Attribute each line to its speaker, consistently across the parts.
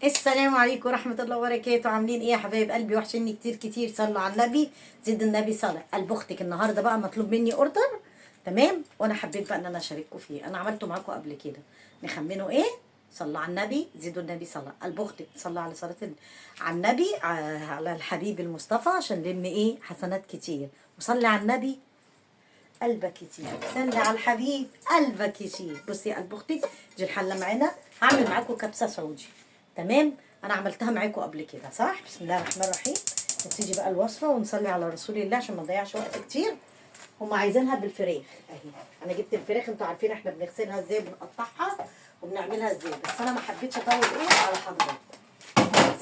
Speaker 1: السلام عليكم ورحمة الله وبركاته. عاملين ايه يا حبايب قلبي؟ وحشني كتير كتير. صلوا على النبي، زيد النبي صلاة. قلب اختك النهارده بقى مطلوب مني اوردر، تمام؟ وانا حبيت بقى ان انا اشارككم فيه. انا عملته معاكم قبل كده. نخمنوا ايه؟ صلوا على النبي، زيدوا النبي صلاة. قلب اختك صلوا على صلاة على النبي، على الحبيب المصطفى، عشان نلم ايه حسنات كتير. وصلي على النبي قلبك يطيب، سلي على الحبيب قلبك يطيب. بصي يا قلب اختك، دي الحله معانا. هعمل معاكم كبسه سعودي، تمام؟ انا عملتها معاكم قبل كده صح؟ بسم الله الرحمن الرحيم. نبتدي بقى الوصفه ونصلي على رسول الله عشان ما نضيعش وقت كتير. هم عايزينها بالفراخ اهي. انا جبت الفراخ، انتوا عارفين احنا بنغسلها ازاي، بنقطعها وبنعملها ازاي، بس انا ما حبيتش اطول ايه على حضرتك.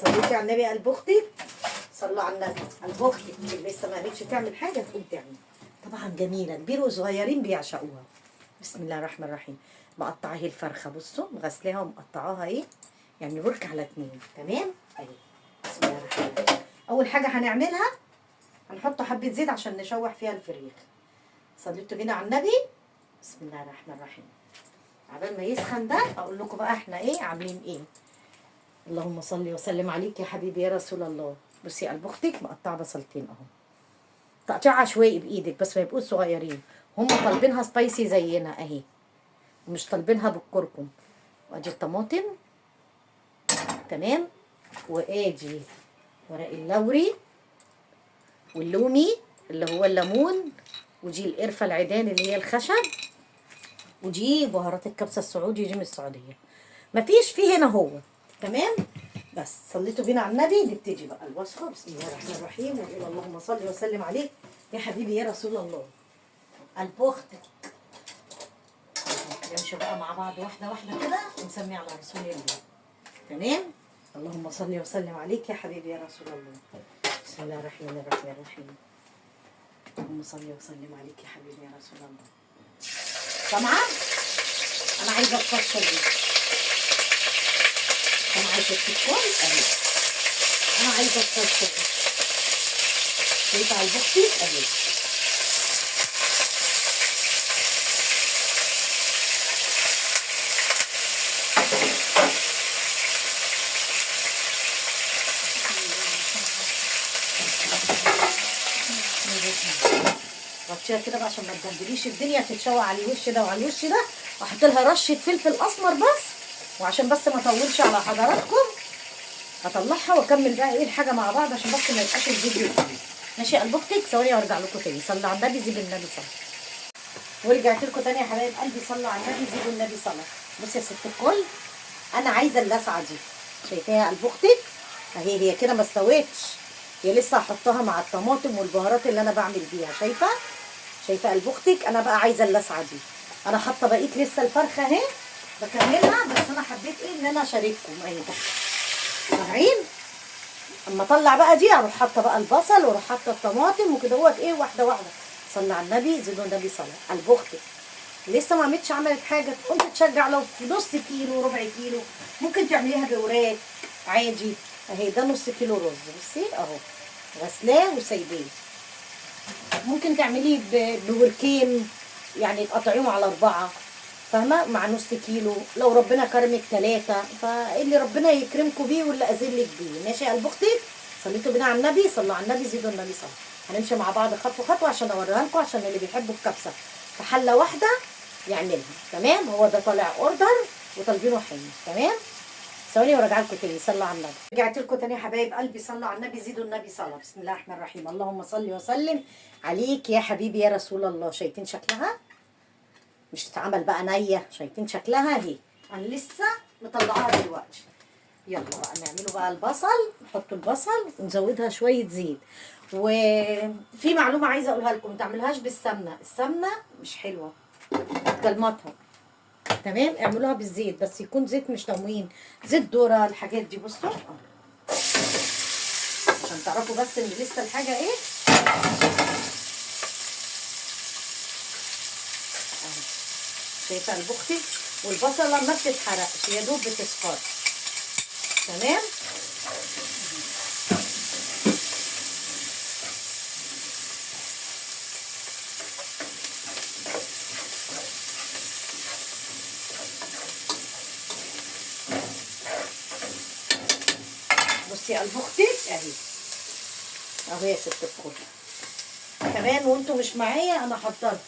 Speaker 1: صليتي على النبي قلب اختك، صلوا على النبي. قلب اختك اللي لسه ما قالتش تعمل حاجه تقوم تعمل. طبعا جميله، كبير وصغيرين بيعشقوها. بسم الله الرحمن الرحيم. مقطعه هي الفرخه، بصوا مغسلاها ومقطعاها ايه، يعني برك على 2، تمام اهي. بسم الله الرحمن الرحيم. اول حاجه هنعملها هنحط حبه زيت عشان نشوح فيها الفريخ. صليتوا بينا على النبي. بسم الله الرحمن الرحيم. عبال ما يسخن ده اقول لكم بقى احنا ايه عاملين ايه. اللهم صل وسلم عليك يا حبيبي يا رسول الله. بصي قلب اختك مقطعه بصلتين اهو، تقطيع عشوائي بايدك بس ما يبقوش صغيرين. هم طالبينها سبايسي زينا اهي، ومش طالبينها بالكركم. وادي الطماطم، تمام، وادي ورق اللوري واللومي اللي هو الليمون، ودي القرفه العيدان اللي هي الخشب، ودي بهارات الكبسه السعودي دي من السعوديه. مفيش فيه هنا هو، تمام. بس صليتوا بينا على النبي، نبتدي بقى الوصفه. بسم الله الرحمن الرحيم، ونقول اللهم صل وسلم عليك يا حبيبي يا رسول الله. قلب اختك نمشي بقى مع بعض واحده واحده كده ونسمي على رسول الله، تمام. اللهم صل وسلم عليك يا حبيبي يا رسول الله. بسم الله الرحمن الرحيم. اللهم صل وسلم عليك يا حبيبي يا رسول الله. سامعه؟ انا عايزه الطشه دي، انا عايزه التكون اهي، انا عايزه الطشه دي. شايفه على بختي اهي. غطيها كده بقى عشان ما تبهدليش الدنيا، تتشوى على الوش ده وعلى الوش ده. واحط لها رشه فلفل اسمر بس، وعشان بس ما اطولش على حضراتكم هطلعها واكمل بقى ايه الحاجه مع بعض، عشان بس ما يبقاش الفيديو طويل. ماشي قلب اختك، ثواني وارجع لكم تاني. صلوا على النبي، زيدوا النبي صلاه. ورجعت لكم تاني يا حبايب قلبي. صلوا على النبي، زيدوا النبي صلاه. بصي يا ست الكل، انا عايزه اللسعه دي، شايفاها قلب اختك اهي. هي كده ما استوتش، هي لسه هحطها مع الطماطم والبهارات اللي انا بعمل بيها. شايفه قلب اختك؟ انا بقى عايزه اللسعه دي. انا حاطه بقيه لسه الفرخه اهي بكملها، بس انا حبيت ايه ان انا اشارككم اهي. سامعين؟ اما اطلع بقى دي اروح حاطه بقى البصل واروح حاطه الطماطم وكده هوت ايه، واحده واحده. صلي على النبي، زيدوا النبي صلاه. قلب اختك لسه ما عملت حاجه، تقوم تشجع لو في نص كيلو ربع كيلو، ممكن تعمليها بوراك عادي اهي. ده نص كيلو رز، بصي اهو غسلاه وسايباه. ممكن تعمليه بوركين، يعني تقطعيهم على 4، فاهمه؟ مع نص كيلو. لو ربنا كرمك 3، فاللي ربنا يكرمكم بيه واللي اذلك بيه. ماشي يا قلب اختي؟ صليتوا بينا على النبي، صلوا على النبي، زيدوا النبي صلاه. هنمشي مع بعض خطوه خطوه عشان اوريها لكم، عشان اللي بيحبوا الكبسه في حله واحده يعملها، تمام؟ هو ده طالع اوردر وطالبينه حلو، تمام. ثواني وراجعه لكم تاني. صلوا على النبي. رجعت لكم تاني يا حبايب قلبي. صلوا على النبي، زيدوا النبي صلاه. بسم الله الرحمن الرحيم. اللهم صل وسلم عليك يا حبيبي يا رسول الله. شايفين شكلها؟ مش تتعمل بقى نيه، شايفين شكلها اهي. انا لسه مطلعاها دلوقتي. يلا بقى نعمله بقى البصل. نحط البصل ونزودها شويه زيت. وفي معلومه عايزه اقولها لكم، ما تعملوهاش بالسمنه، السمنه مش حلوه تلمطها، تمام؟ اعملوها بالزيت، بس يكون زيت مش تموين، زيت ذره، الحاجات دي. بصوا عشان تعرفوا بس ان لسه الحاجه ايه اهي. شايفه قلب اختي؟ والبصله ما بتتحرقش، يا دوب بتصفر، تمام. بصي قلب اختك اهي اهو يا ست الكل. كمان وانتوا مش معايا انا حضرت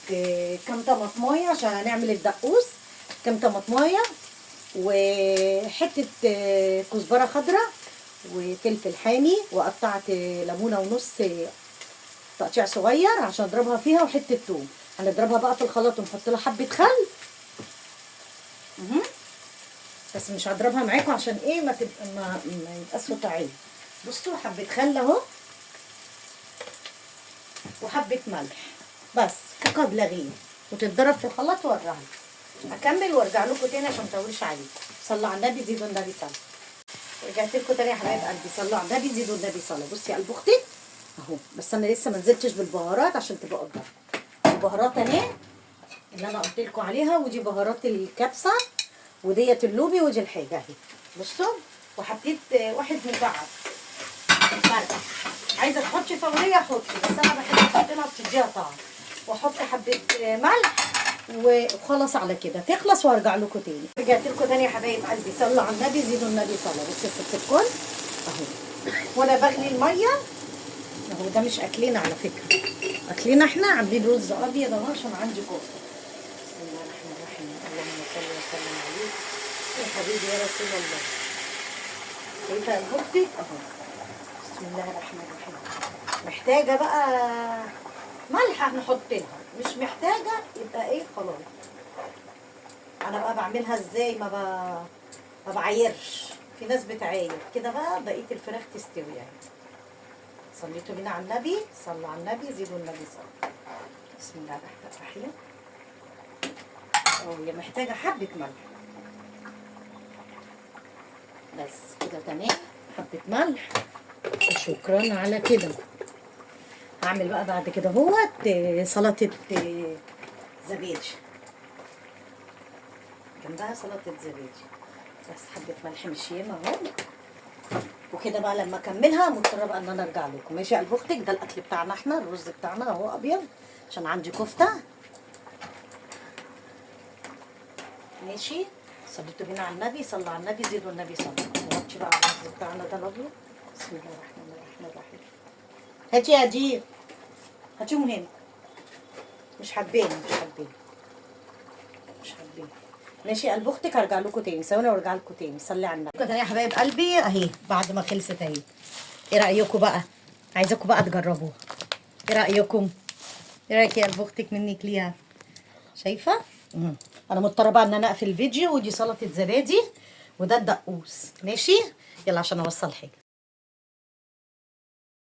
Speaker 1: كام طماطمايه عشان هنعمل الدقوس. كام طماطمايه وحته كزبره خضراء وفلفل حامي، وقطعت ليمونه ونص تقطيع صغير عشان اضربها فيها، وحته توم. هنضربها بقى في الخلاط ونحط لها حبه خل. بس مش هضربها معاكم عشان ايه ما تبقى ما يبقاش صوتها عالي. بصوا حبه خل اهو وحبه ملح بس فقط لا غير، وتتضرب في الخلاط وارجع لكم. اكمل وارجع لكم تاني عشان ما اطولش عليكم. صلوا على النبي زيدوا النبي صلاه. رجعت لكم تاني يا حبايب قلبي. صلوا على النبي زيدوا النبي صلاه. بصي يا قلب اختي اهو، بس انا لسه ما نزلتش بالبهارات عشان تبقى قدام. البهارات اهي اللي انا قلت لكم عليها، ودي بهارات الكبسه، وديت اللوبي، ودي الحاجه اهي. بصوا وحطيت واحد مكعب فرقه. عايزه تحطي فوريه حطي، بس انا بحب احط لها بتديها طعم. واحط حبه ملح وخلاص على كده تخلص وارجع لكم تاني. رجعت لكم تاني يا حبايب قلبي. صلوا على النبي زيدوا النبي صلاه. بصوا يا ست الكل اهو، وانا بغلي الميه اهو. ده مش اكلنا على فكره، اكلنا احنا عاملين رز ابيض اهو عشان عندي كفته. بسم الله الرحمن الرحيم. اللهم صل وسلم عليك يا حبيبي يا رسول الله. شايفه البختك اهو. بسم الله الرحمن الرحيم. محتاجه بقى ملح هنحط لها، مش محتاجه يبقى ايه خلاص. انا بقى بعملها ازاي؟ ما بعايرش. في ناس بتعاير كده بقى بقيه الفراخ تستوي يعني. صليتوا بينا على النبي. صلوا على النبي زيدوا النبي صلاه. بسم الله الرحمن الرحيم. هي محتاجه حبه ملح بس كده تمام. حبه ملح وشكرا على كده. هعمل بقى بعد كده سلطه زبادي جنبها، سلطه زبادي بس حبه ملح مش ياما اهو. وكده بقى لما اكملها مضطره بقى ان انا ارجع لكم. ماشي يا قلب اختك. ده الاكل بتاعنا احنا، الرز بتاعنا اهو ابيض عشان عندي كفته. ماشي. صليتوا بينا على النبي. صلوا على النبي زيدوا النبي صلاه. نغطي بقى على الرز بتاعنا ده الابيض. بسم الله الرحمن الرحيم الرحيم. هاتي يا دي، هاتيهم هنا. مش حابين ماشي يا قلب اختك. هرجع لكم تاني ثواني وارجع لكم تاني. صلي على النبي. كده يا حبايب قلبي اهي بعد ما خلصت اهي. ايه رايكم بقى؟ عايزاكم بقى تجربوها. ايه رايكم؟ ايه رايك يا قلب اختك منك ليها؟ شايفه؟ انا مضطره بقى ان انا اقفل الفيديو. ودي سلطه زبادي وده الدقوس. ماشي يلا عشان اوصل حاجه.